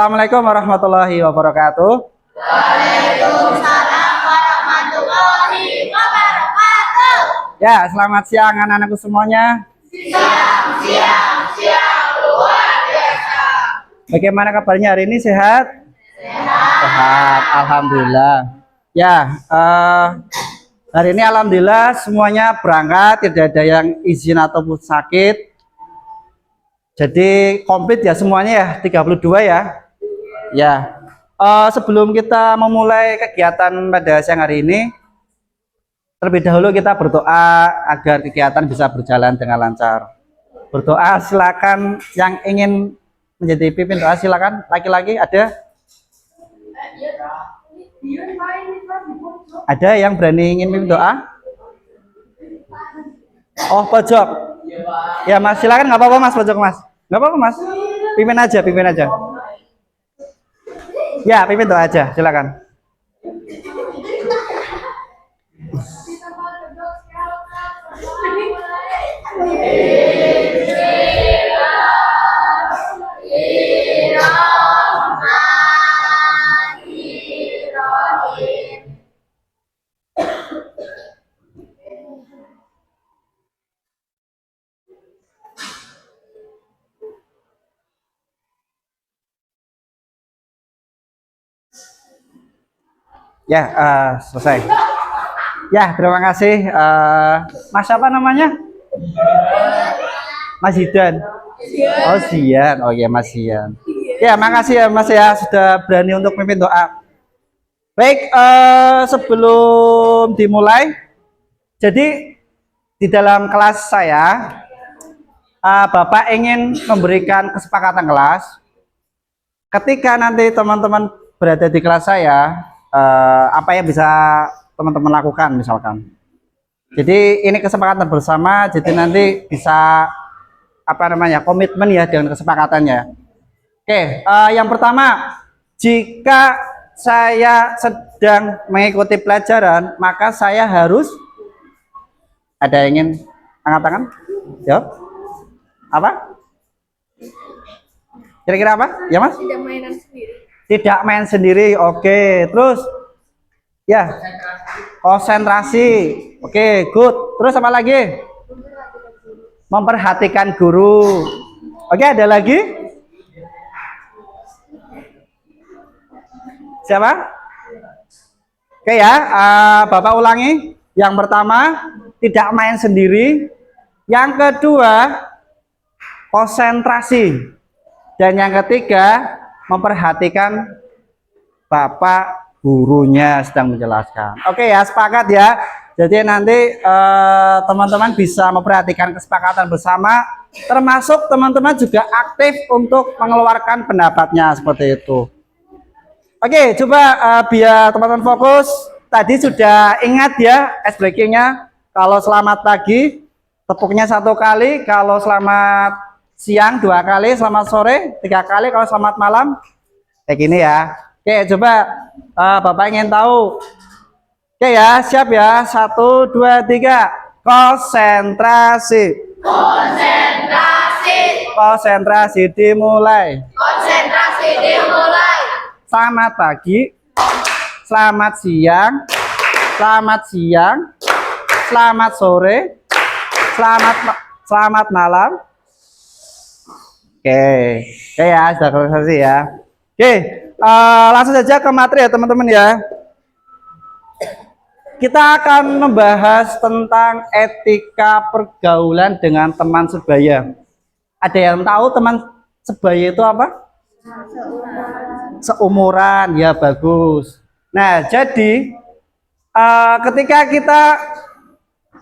Assalamualaikum warahmatullahi wabarakatuh. Waalaikumsalam warahmatullahi wabarakatuh. Ya, selamat siang anak-anakku semuanya. Siang luar biasa. Bagaimana kabarnya hari ini? Sehat? Sehat, alhamdulillah. Ya, hari ini alhamdulillah semuanya berangkat, tidak ada yang izin ataupun sakit. Jadi komplit ya semuanya ya, 32 ya. Ya, sebelum kita memulai kegiatan pada siang hari ini, terlebih dahulu kita berdoa agar kegiatan bisa berjalan dengan lancar. Berdoa silakan, yang ingin menjadi pimpin doa silakan. Laki-laki ada? Ada yang berani ingin pimpin doa? Oh, pojok. Ya Mas, silakan, nggak apa-apa Mas, pojok Mas. Nggak apa-apa Mas. Pimpin aja, pimpin aja. Ya, pimpin doa aja, silakan. Ya, selesai. Ya, terima kasih. Mas apa namanya? Mas Zidan. Oh, Zian. Oh ya, Mas Zian. Ya, makasih ya Mas ya sudah berani untuk memimpin doa. Baik, sebelum dimulai, jadi di dalam kelas saya, Bapak ingin memberikan kesepakatan kelas. Ketika nanti teman-teman berada di kelas saya, apa yang bisa teman-teman lakukan misalkan. Jadi ini kesepakatan bersama, jadi nanti bisa komitmen ya dengan kesepakatannya. Oke, yang pertama, jika saya sedang mengikuti pelajaran, maka saya harus ada yang ingin angkat tangan? Jawab. Apa? Kira-kira apa? Ya Mas? Tidak mainan sendiri. Tidak main sendiri. Oke, terus ya konsentrasi. Oke, good. Terus apa lagi? Memperhatikan guru. Oke, ada lagi? Siapa? Oke ya, Bapak ulangi. Yang pertama, tidak main sendiri. Yang kedua, konsentrasi. Dan yang ketiga, memperhatikan Bapak gurunya sedang menjelaskan. Oke ya, sepakat ya. Jadi nanti teman-teman bisa memperhatikan kesepakatan bersama, termasuk teman-teman juga aktif untuk mengeluarkan pendapatnya seperti itu. Oke, coba biar teman-teman fokus. Tadi sudah ingat ya ice breakingnya. Kalau selamat pagi, tepuknya 1 kali. Kalau selamat siang 2 kali, selamat sore 3 kali, kalau selamat malam kayak gini ya. Oke, coba Bapak ingin tahu. Oke ya, siap ya. 1, 2, 3. Konsentrasi. Konsentrasi dimulai. Selamat pagi, selamat siang, selamat sore, selamat malam. Oke ya, sudah selesai ya. Oke, langsung saja ke materi ya teman-teman ya. Kita akan membahas tentang etika pergaulan dengan teman sebaya. Ada yang tahu teman sebaya itu apa? Seumuran, ya bagus. Nah, jadi ketika kita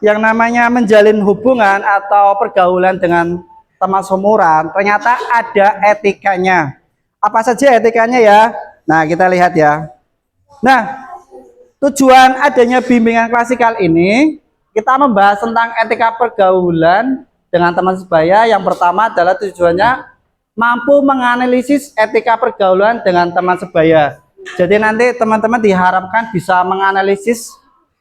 yang namanya menjalin hubungan atau pergaulan dengan teman seumuran, ternyata ada etikanya. Apa saja etikanya ya? Nah, kita lihat ya. Nah, tujuan adanya bimbingan klasikal ini, kita membahas tentang etika pergaulan dengan teman sebaya. Yang pertama adalah tujuannya mampu menganalisis etika pergaulan dengan teman sebaya. Jadi nanti teman-teman diharapkan bisa menganalisis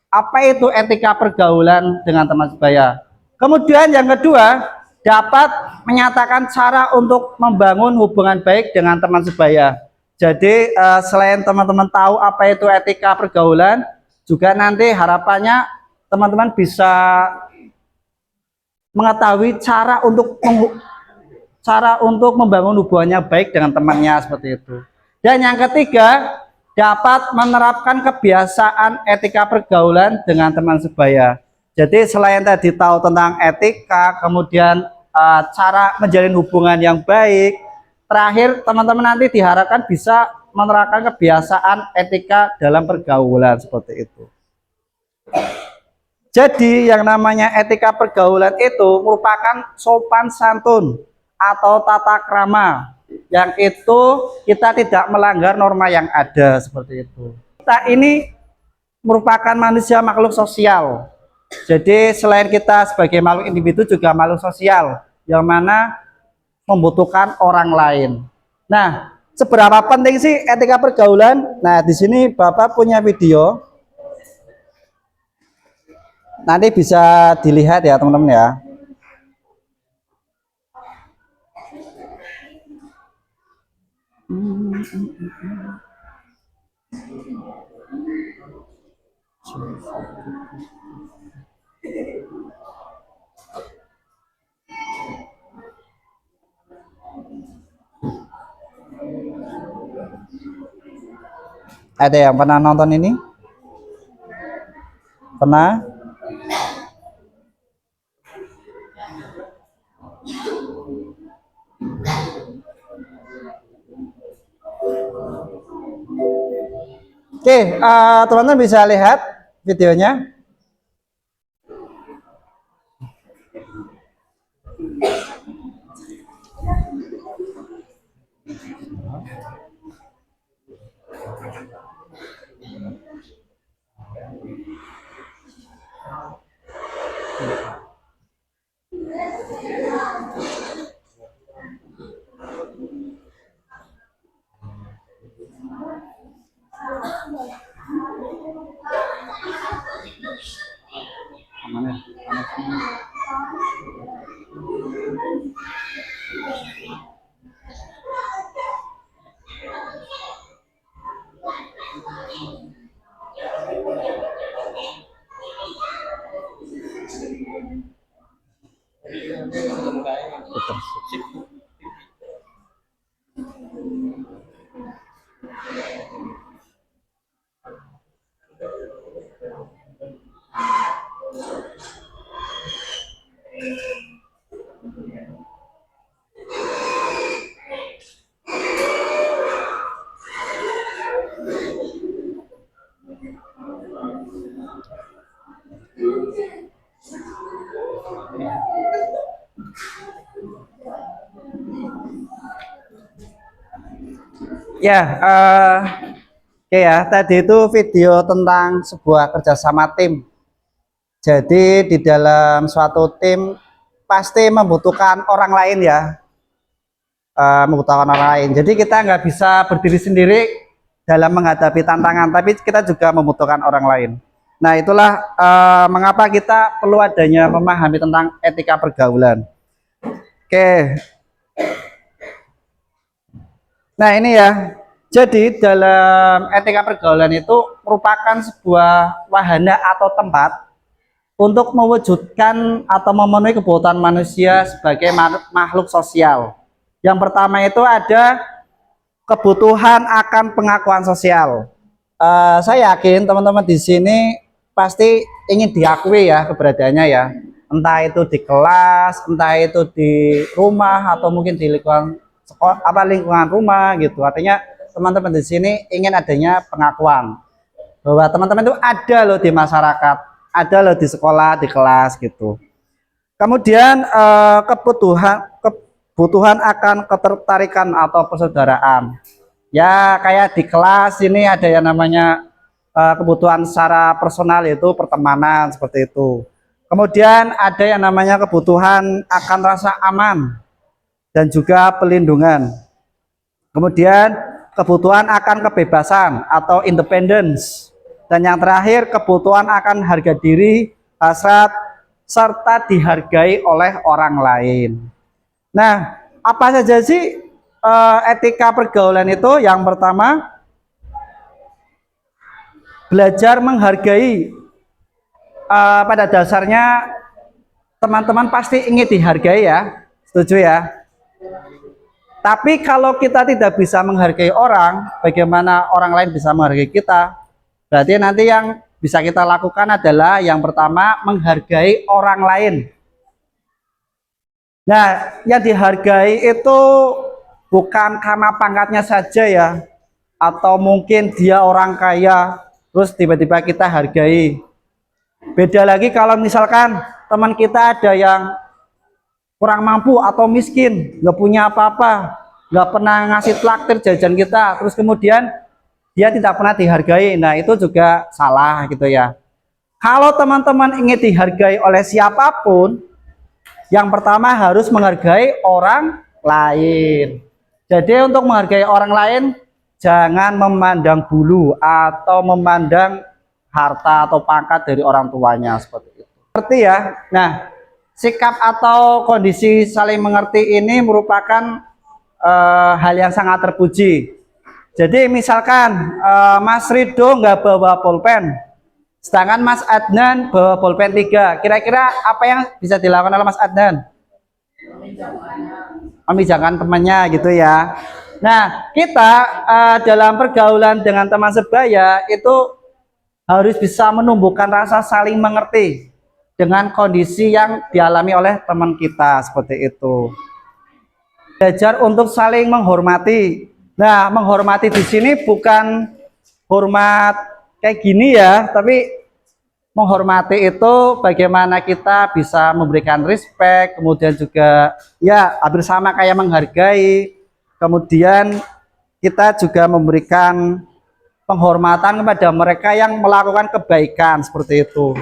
apa itu etika pergaulan dengan teman sebaya. Kemudian yang kedua, dapat menyatakan cara untuk membangun hubungan baik dengan teman sebaya. Jadi selain teman-teman tahu apa itu etika pergaulan, juga nanti harapannya teman-teman bisa mengetahui cara untuk membangun hubungannya baik dengan temannya seperti itu. Dan yang ketiga, dapat menerapkan kebiasaan etika pergaulan dengan teman sebaya. Jadi selain tadi tahu tentang etika, kemudian cara menjalin hubungan yang baik, terakhir teman-teman nanti diharapkan bisa menerapkan kebiasaan etika dalam pergaulan seperti itu. Jadi yang namanya etika pergaulan itu merupakan sopan santun atau tata krama yang itu kita tidak melanggar norma yang ada seperti itu. Kita ini merupakan manusia makhluk sosial. Jadi selain kita sebagai makhluk individu juga makhluk sosial yang mana membutuhkan orang lain. Nah, seberapa penting sih etika pergaulan? Nah, di sini Bapak punya video. Nanti bisa dilihat ya teman-teman ya. Ada yang pernah nonton ini? Pernah? Oke, teman-teman bisa lihat videonya. Ya, oke ya. Tadi itu video tentang sebuah kerjasama tim. Jadi di dalam suatu tim pasti membutuhkan orang lain ya, membutuhkan orang lain. Jadi kita nggak bisa berdiri sendiri dalam menghadapi tantangan, tapi kita juga membutuhkan orang lain. Nah itulah mengapa kita perlu adanya memahami tentang etika pergaulan. Oke. Nah ini ya, jadi dalam etika pergaulan itu merupakan sebuah wahana atau tempat untuk mewujudkan atau memenuhi kebutuhan manusia sebagai makhluk sosial. Yang pertama itu ada kebutuhan akan pengakuan sosial. Saya yakin teman-teman di sini pasti ingin diakui ya keberadaannya ya. Entah itu di kelas, entah itu di rumah atau mungkin di lingkungan sekolah, lingkungan rumah gitu. Artinya teman-teman di sini ingin adanya pengakuan bahwa teman-teman itu ada loh di masyarakat, ada loh di sekolah, di kelas gitu. Kemudian kebutuhan akan ketertarikan atau persaudaraan. Ya kayak di kelas ini ada yang namanya kebutuhan secara personal, yaitu pertemanan seperti itu. Kemudian ada yang namanya kebutuhan akan rasa aman dan juga pelindungan. Kemudian kebutuhan akan kebebasan atau independence. Dan yang terakhir kebutuhan akan harga diri, hasrat, serta dihargai oleh orang lain. Nah, apa saja sih etika pergaulan itu yang pertama belajar menghargai. Pada dasarnya teman-teman pasti ingin dihargai ya, setuju ya. Tapi kalau kita tidak bisa menghargai orang, bagaimana orang lain bisa menghargai kita? Berarti nanti yang bisa kita lakukan adalah yang pertama menghargai orang lain. Nah, yang dihargai itu bukan karena pangkatnya saja ya, atau mungkin dia orang kaya, terus tiba-tiba kita hargai. Beda lagi kalau misalkan teman kita ada yang kurang mampu atau miskin, nggak punya apa-apa, nggak pernah ngasih traktir jajan kita, terus kemudian dia tidak pernah dihargai. Nah, itu juga salah gitu ya. Kalau teman-teman ingin dihargai oleh siapapun, yang pertama harus menghargai orang lain. Jadi untuk menghargai orang lain, jangan memandang bulu atau memandang harta atau pangkat dari orang tuanya seperti itu. Seperti ya. Nah, sikap atau kondisi saling mengerti ini merupakan hal yang sangat terpuji. Jadi misalkan Mas Rido nggak bawa pulpen, sedangkan Mas Adnan bawa pulpen 3. Kira-kira apa yang bisa dilakukan oleh Mas Adnan? Meminjamkan temannya gitu ya. Nah, kita dalam pergaulan dengan teman sebaya itu harus bisa menumbuhkan rasa saling mengerti dengan kondisi yang dialami oleh teman kita seperti itu. Belajar untuk saling menghormati. Nah, menghormati di sini bukan hormat kayak gini ya, tapi menghormati itu bagaimana kita bisa memberikan respect, kemudian juga ya hampir sama kayak menghargai. Kemudian kita juga memberikan penghormatan kepada mereka yang melakukan kebaikan seperti itu.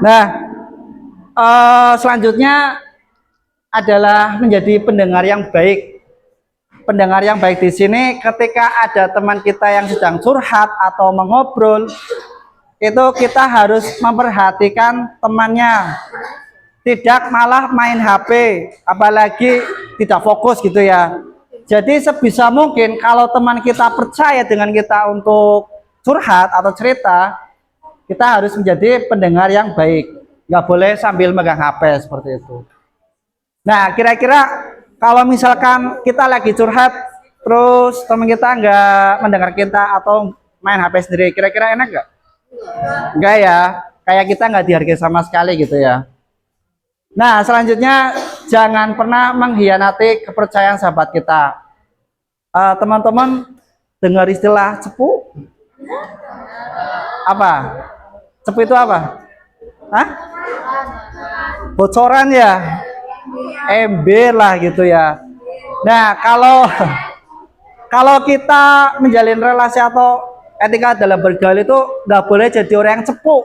Nah, selanjutnya adalah menjadi pendengar yang baik. Pendengar yang baik di sini ketika ada teman kita yang sedang curhat atau mengobrol, itu kita harus memperhatikan temannya. Tidak malah main HP, apalagi tidak fokus gitu ya. Jadi sebisa mungkin kalau teman kita percaya dengan kita untuk curhat atau cerita, kita harus menjadi pendengar yang baik. Nggak boleh sambil megang HP seperti itu. Nah, kira-kira kalau misalkan kita lagi curhat, terus teman kita nggak mendengar kita atau main HP sendiri, kira-kira enak nggak? Enggak ya, kayak kita nggak dihargai sama sekali gitu ya. Nah, selanjutnya jangan pernah mengkhianati kepercayaan sahabat kita. Teman-teman dengar istilah cepu? Apa? Cepu itu apa? Hah? Bocoran ya? Ember lah gitu ya. Nah, kalau kita menjalin relasi atau etika dalam bergaul itu nggak boleh jadi orang yang cepu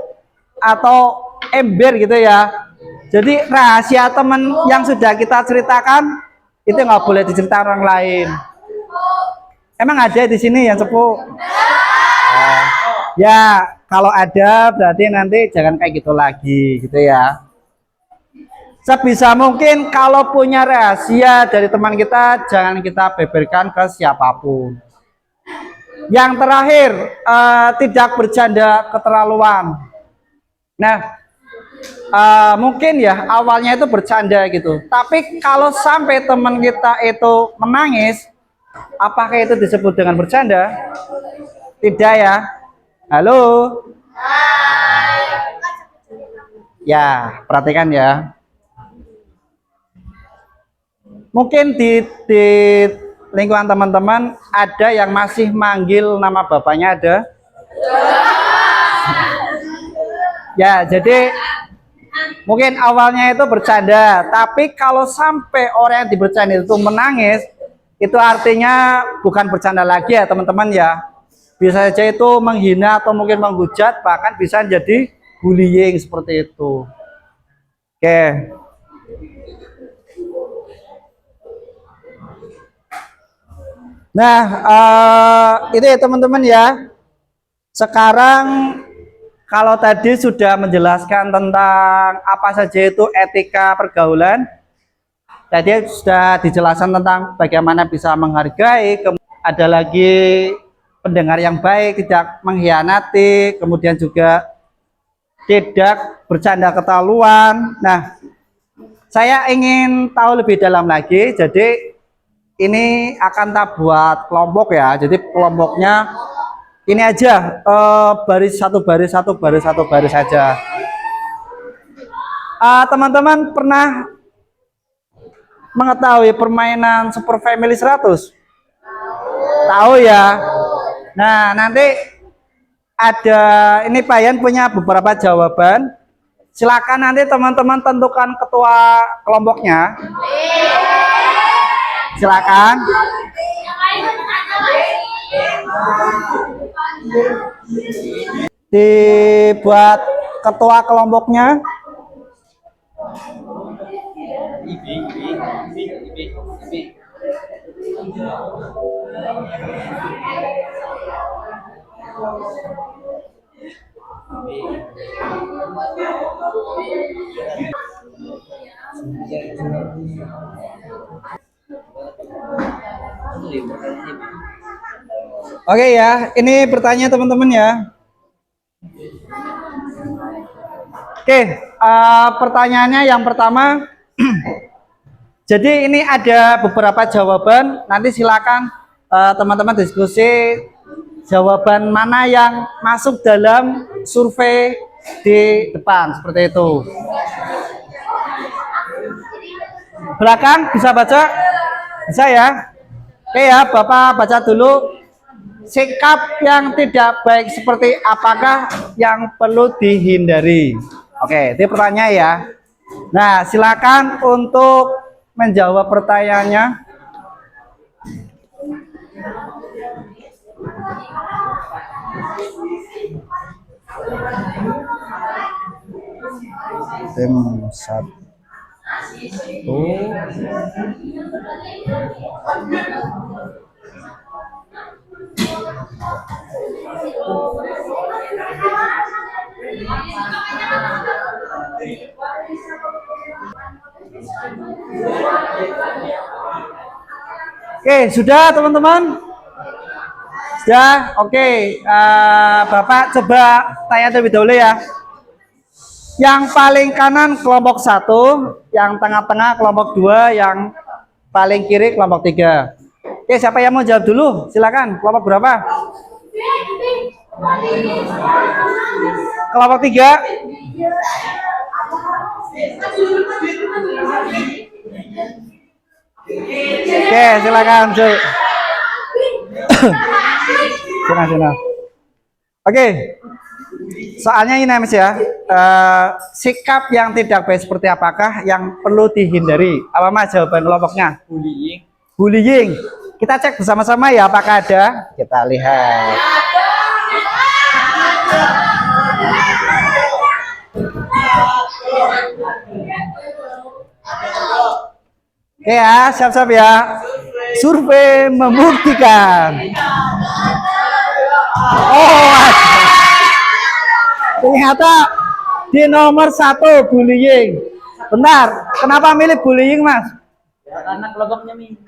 atau ember gitu ya. Jadi rahasia teman yang sudah kita ceritakan itu nggak boleh diceritakan orang lain. Emang ada di sini yang cepu? Ya, kalau ada berarti nanti jangan kayak gitu lagi, gitu ya. Sebisa mungkin kalau punya rahasia dari teman kita, jangan kita beberkan ke siapapun. Yang terakhir, tidak bercanda keterlaluan. Nah, mungkin ya awalnya itu bercanda gitu, tapi kalau sampai teman kita itu menangis, apakah itu disebut dengan bercanda? Tidak ya. Halo. Ya, perhatikan ya. Mungkin di lingkungan teman-teman ada yang masih manggil nama bapaknya, ada? Ya, jadi mungkin awalnya itu bercanda, tapi kalau sampai orang yang dibercanda itu menangis, itu artinya bukan bercanda lagi ya teman-teman ya. Bisa saja itu menghina atau mungkin menghujat, bahkan bisa jadi bullying seperti itu. Oke. Nah, itu ya teman-teman ya. Sekarang kalau tadi sudah menjelaskan tentang apa saja itu etika pergaulan, tadi sudah dijelaskan tentang bagaimana bisa menghargai, ada lagi pendengar yang baik, tidak mengkhianati, kemudian juga tidak bercanda ketahuan. Nah, saya ingin tahu lebih dalam lagi, jadi ini akan tak buat kelompok ya. Jadi kelompoknya ini aja, baris satu baris saja. Teman-teman pernah mengetahui permainan Super Family 100? Tahu ya. Nah, nanti ada ini Pak Yan punya beberapa jawaban. Silakan nanti teman-teman tentukan ketua kelompoknya. Silakan. Dibuat ketua kelompoknya. Oke ya, ini bertanya teman-teman ya. Oke, pertanyaannya yang pertama. Jadi ini ada beberapa jawaban. Nanti silakan teman-teman diskusi jawaban mana yang masuk dalam survei di depan seperti itu. Belakang bisa baca? Bisa ya? Oke ya, Bapak baca dulu. Sikap yang tidak baik seperti apakah yang perlu dihindari? Oke, itu pertanyaan ya. Nah, silakan untuk menjawab pertanyaannya. Tim 1. Oke, sudah teman-teman? Sudah? Oke, Bapak coba tanya terlebih dahulu ya. Yang paling kanan kelompok 1, yang tengah-tengah kelompok 2, yang paling kiri kelompok 3. Oke, siapa yang mau jawab dulu? Silakan. Kelompok berapa? Kelompok 3. Oke, silakan. Sini. Oke. Soalnya ini Mas ya, sikap yang tidak baik seperti apakah yang perlu dihindari? Apa Mas jawaban kelompoknya? Bullying. Kita cek bersama-sama ya apakah ada. Kita lihat. Oke ya, siap-siap ya. Survei membuktikan. Oh, ternyata di nomor 1 bullying. Bentar, kenapa milih bullying Mas? Karena kelompoknya milih.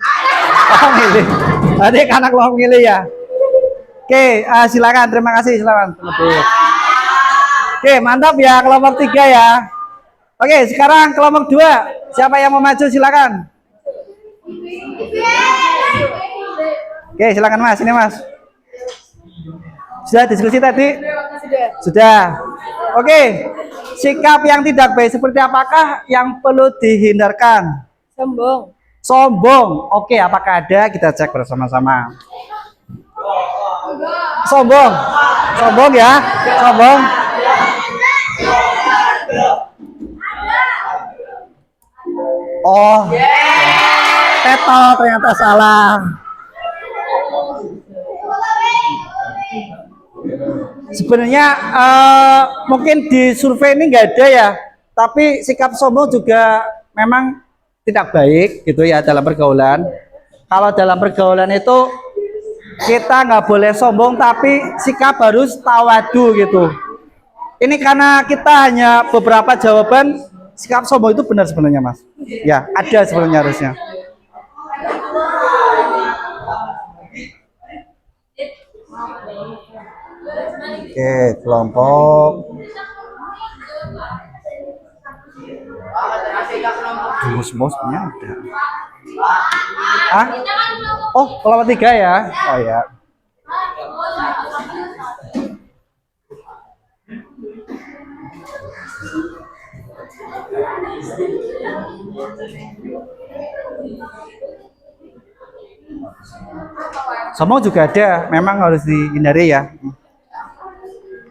Oh, milih. Tadi karena kelompok milih ya. Oke, silakan. Terima kasih, silakan. Oke, mantap ya kelompok 3 ya. Oke, sekarang kelompok 2. Siapa yang mau maju silakan. Oke, silakan Mas. Ini Mas. Sudah diskusi tadi? Sudah. Oke. Sikap yang tidak baik seperti apakah yang perlu dihindarkan? Sombong. Oke, apakah ada? Kita cek bersama-sama. Sombong ya. Sombong. Oh. Teto ternyata salah. Sebenarnya mungkin di survei ini nggak ada ya, tapi sikap sombong juga memang tidak baik gitu ya dalam pergaulan. Kalau dalam pergaulan itu kita nggak boleh sombong, tapi sikap harus tawadu gitu. Ini karena kita hanya beberapa jawaban, sikap sombong itu benar sebenarnya, Mas. Ya, ada sebenarnya harusnya. Oke, kelompok dulu semua sebenarnya ada. Ah? Oh, kelompok 3 ya? Oh ya. Sombong juga ada, memang harus dihindari ya.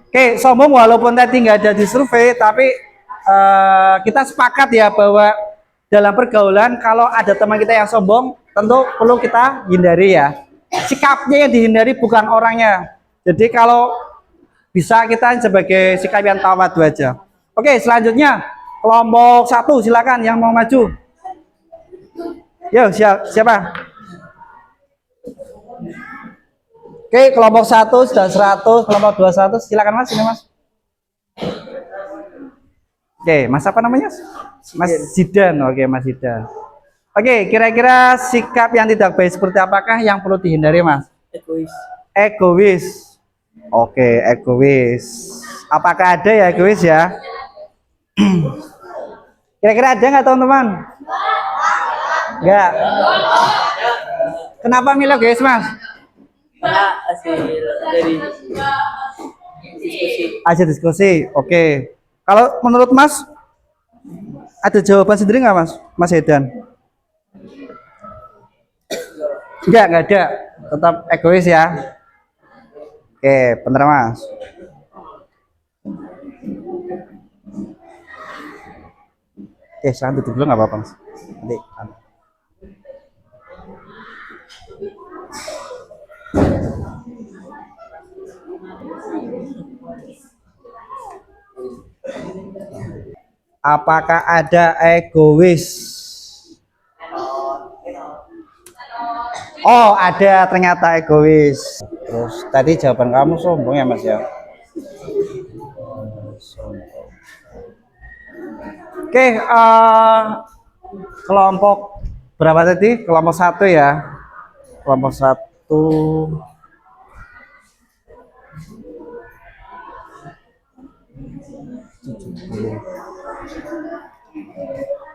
Oke, sombong walaupun tadi nggak ada di survei, tapi kita sepakat ya bahwa dalam pergaulan kalau ada teman kita yang sombong, tentu perlu kita hindari ya. Sikapnya yang dihindari bukan orangnya. Jadi kalau bisa kita sebagai sikap yang tawadu aja. Oke, selanjutnya kelompok 1 silakan yang mau maju. Yo, siapa? Oke, kelompok 1 sudah 100, kelompok 2 100, silakan Mas, ini Mas. Oke, Mas apa namanya? Mas Zidan. Oke, Mas Zidan. Oke, kira-kira sikap yang tidak baik seperti apakah yang perlu dihindari, Mas? Egois. Egois. Oke, egois. Apakah ada ya egois ya? Kira-kira ada nggak teman-teman? Enggak. Kenapa milih egois, Mas? Karena hasil dari diskusi. Aja diskusi. Oke. Kalau menurut Mas ada jawaban sendiri nggak, Mas? Mas Edan? Enggak ada. Tetap egois ya. Oke, bener Mas. Sekarang duduk dulu nggak apa-apa, Mas. Nanti. Apakah ada egois? Oh, ada ternyata egois. Terus tadi jawaban kamu sombong ya, Mas ya? Oke, kelompok berapa tadi? Kelompok 1 ya. Kelompok 1.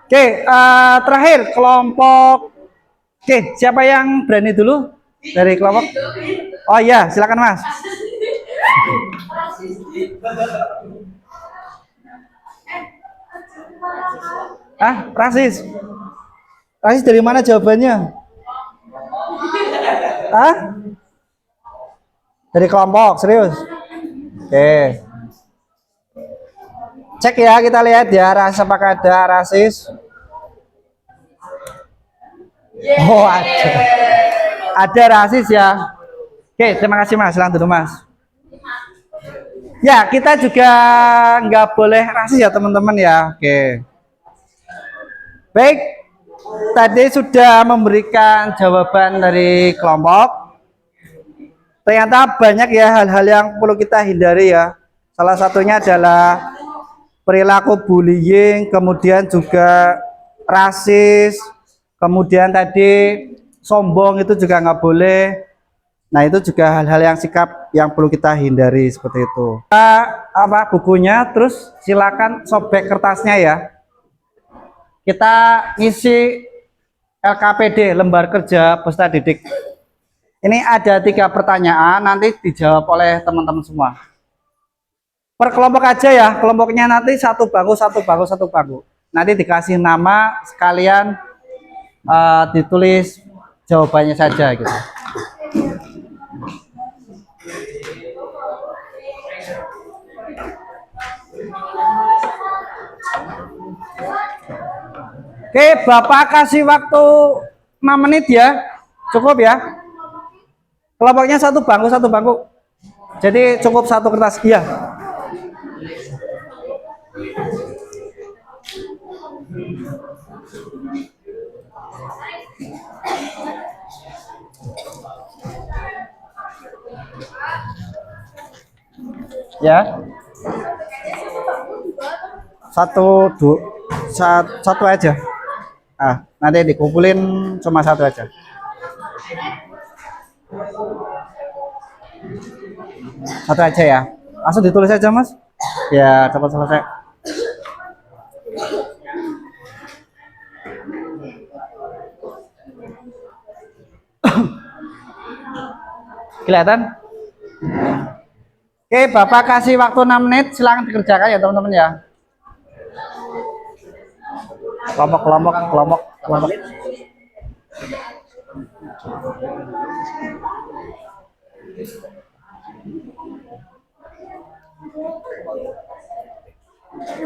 Oke, terakhir kelompok. Oke, siapa yang berani dulu dari kelompok? Oh iya, silakan Mas. Rasis. Rasis dari mana jawabannya? Dari kelompok, serius? Oke. Cek ya, kita lihat ya, apakah ada rasis. Oh, ada. Ada rasis ya. Oke, terima kasih Mas. Silakan dulu Mas. Ya, kita juga nggak boleh rasis ya teman-teman ya. Oke. Baik, tadi sudah memberikan jawaban dari kelompok. Ternyata banyak ya hal-hal yang perlu kita hindari ya. Salah satunya adalah perilaku bullying, kemudian juga rasis, kemudian tadi sombong itu juga nggak boleh. Nah itu juga hal-hal yang sikap yang perlu kita hindari seperti itu. Apa bukunya, terus silakan sobek kertasnya ya. Kita ngisi LKPD, lembar kerja peserta didik. Ini ada 3 pertanyaan, nanti dijawab oleh teman-teman semua. Per kelompok aja ya, kelompoknya nanti satu bangku. Nanti dikasih nama, sekalian ditulis jawabannya saja gitu. Oke, Bapak kasih waktu 6 menit ya, cukup ya. Kelompoknya satu bangku. Jadi cukup 1 kertas, iya. Ya. Satu, satu aja. Ah, nanti dikumpulin cuma satu aja. Satu aja ya. Langsung ditulis aja, Mas. Ya, cepat selesai. Kelihatan? Oke, Bapak kasih waktu 6 menit. Silakan dikerjakan ya, teman-teman ya. Kelompok, kelompok, kelompok, kelompok.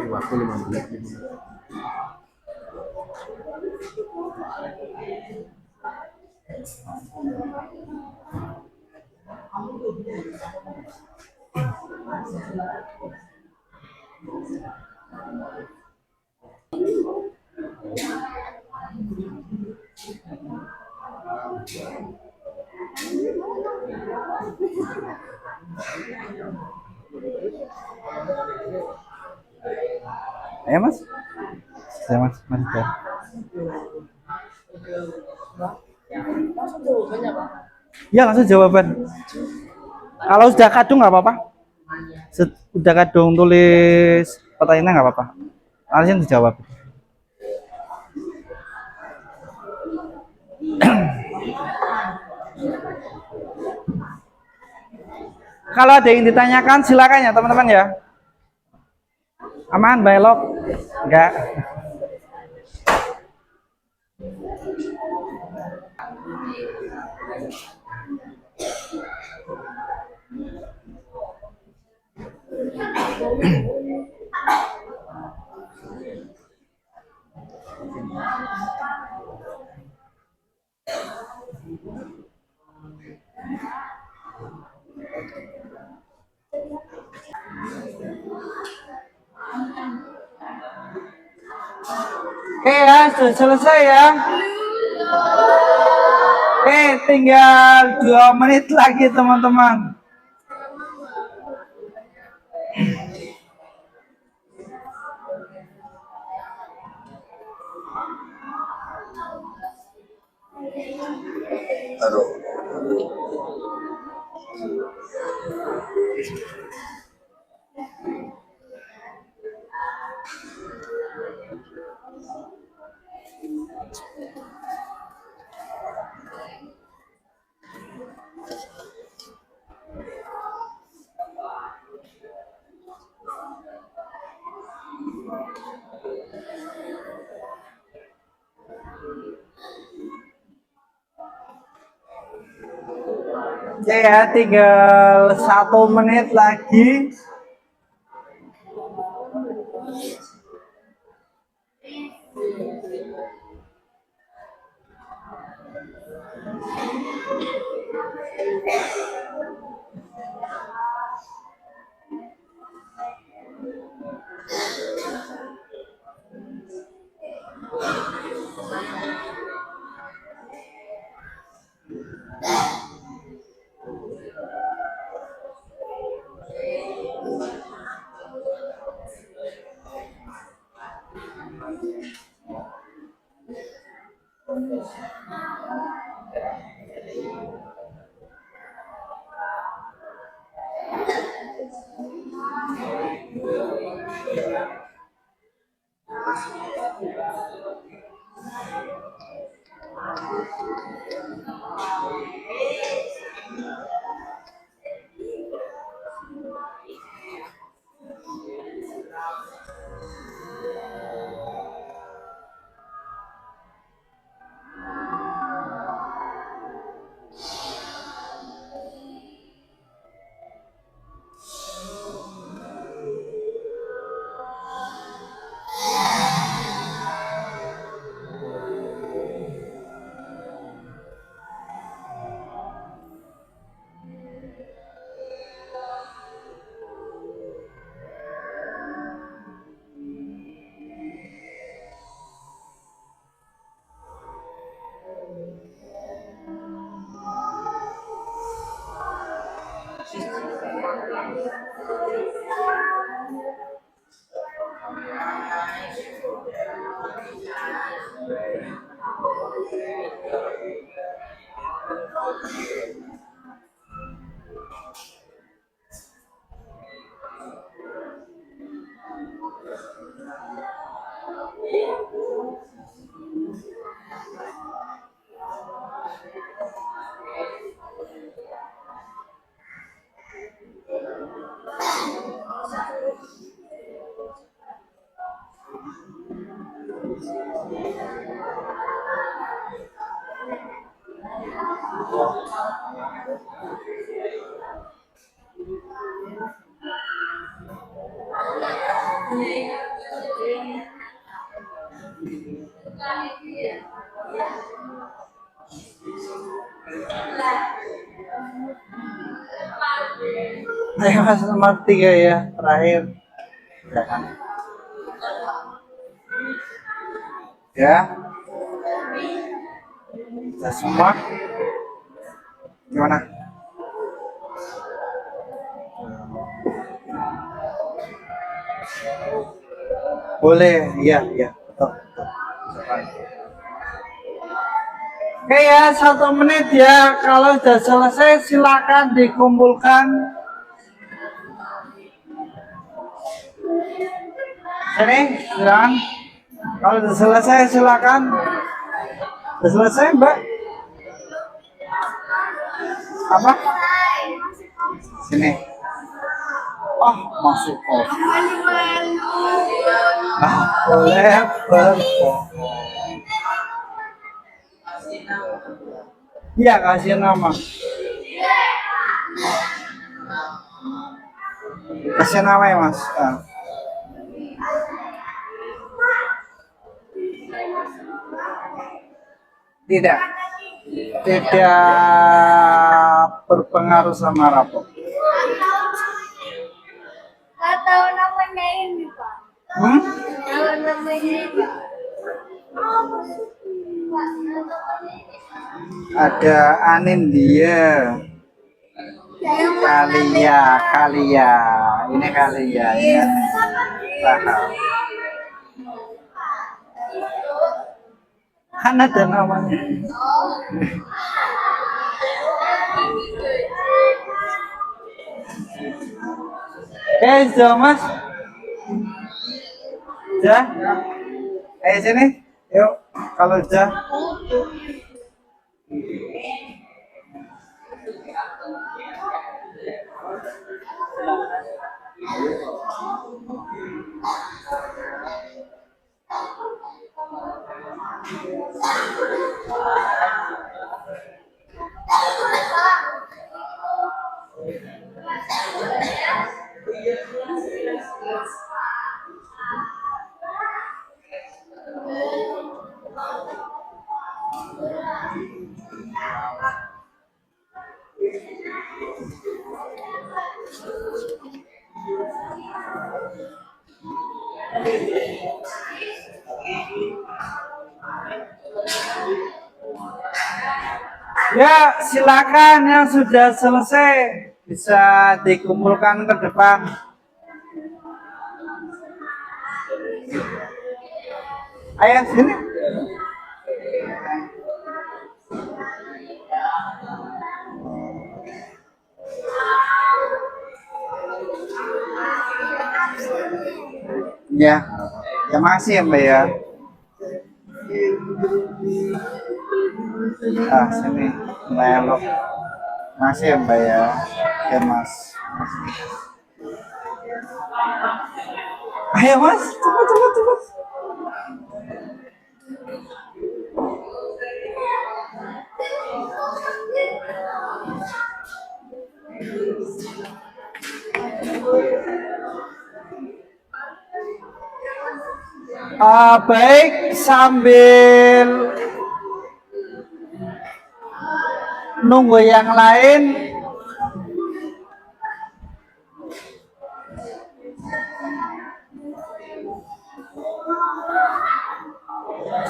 Waktu 5 menit. Ayo, Mas. Ya, Mas. Mas. Ya. Langsung jawabannya Pak. Ya, langsung jawaban. Kalau sudah kadung nggak apa-apa. Sudah kadung tulis pertanyaannya nggak apa-apa. Langsung dijawab. Kalau ada yang ditanyakan silakan ya teman-teman ya. Aman, belok? Enggak. Oke ya, sudah selesai ya. Oke, tinggal 2 menit lagi teman-teman. Oke ya, tinggal 1 menit lagi. Ayo mas nomor 3 ya terakhir. Ya kan? Ya. Sudah semua. Gimana? Boleh, iya, iya, betul, betul. Oke ya, 1 menit ya. Kalau sudah selesai, silakan dikumpulkan. Sini, silakan. Kalau sudah selesai, silakan. Sudah selesai, Mbak? Apa? Sini. Oh, masuk kos. Nah, boleh berbohong. Iya, kasih nama. Kasih nama ya, Mas. Ah. Tidak. Tidak berpengaruh sama rapot. Nggak tahu namanya ini, Pak. Hmm? Tahu namanya ini. Apa sih? Pak, tahu namanya ini. Ada Anindya. Kalia, Kalia. Ini Kalia ya. Paham. Kan ada namanya. Sudah mas. Sudah. Ayo sini. Yuk. Kalau sudah. Ya, silakan yang sudah selesai bisa dikumpulkan ke depan. Ayo sini. Ya, ya makasih ya Mbak ya. Ah, sini, Mbak Elok. Makasih ya Mbak ya. Ya Mas. Makasih. Ayo Mas, cepat cepat cepat. Baik, sambil nunggu yang lain.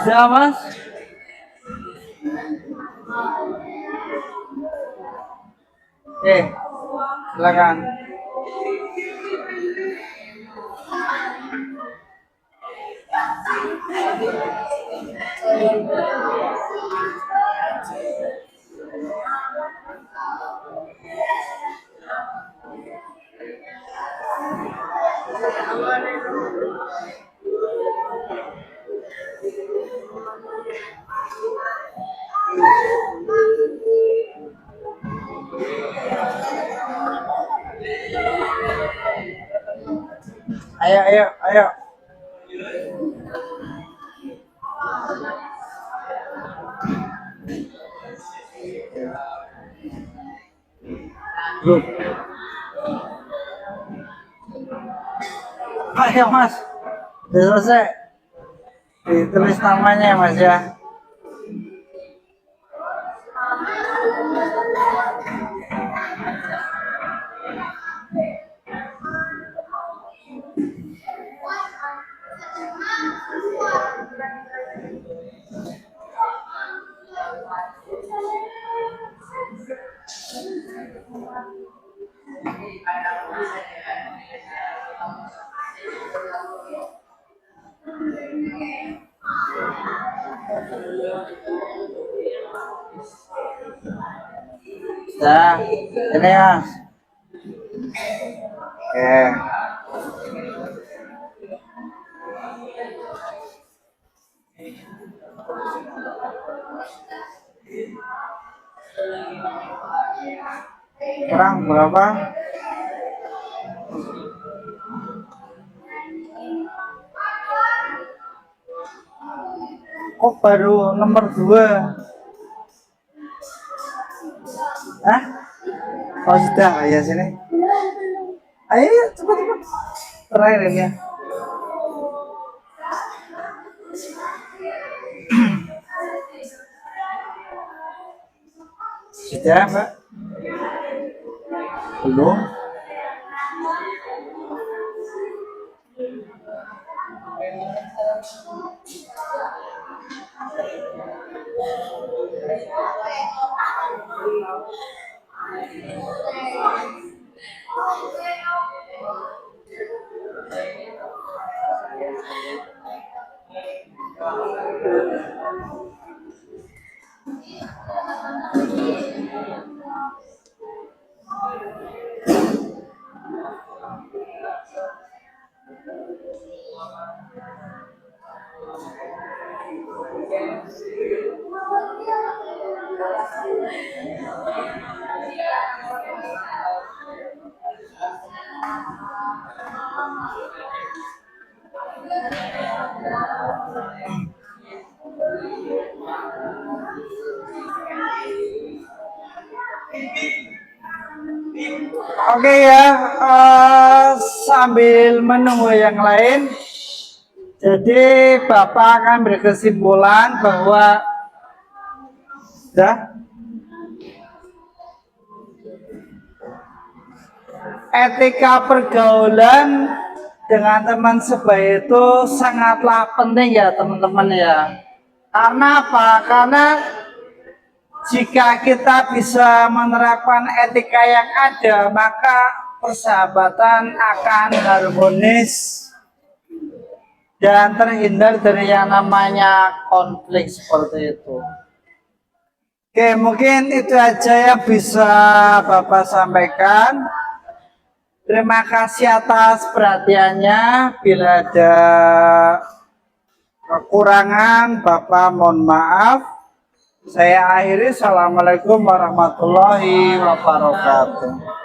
Sudah Mas? Silakan. Ayo, ayo, ayo. Grup. Ayo Mas, udah selesai. Ditulis namanya ya Mas ya. Sudah, ini Mas. Oke. Kurang berapa? Kok baru nomor 2? Hah? Oh sudah, ya sini. Ayo, cepat cepat. Terakhir ini ya. Sudah, Mbak? Belum? Oke ya, sambil menunggu yang lain, jadi Bapak akan berkesimpulan bahwa etika pergaulan dengan teman sebaya itu sangatlah penting ya teman-teman ya. Karena apa? Karena jika kita bisa menerapkan etika yang ada, maka persahabatan akan harmonis dan terhindar dari yang namanya konflik seperti itu. Oke, mungkin itu aja yang bisa Bapak sampaikan. Terima kasih atas perhatiannya. Bila ada kekurangan, Bapak mohon maaf. Saya akhiri. Assalamualaikum warahmatullahi wabarakatuh.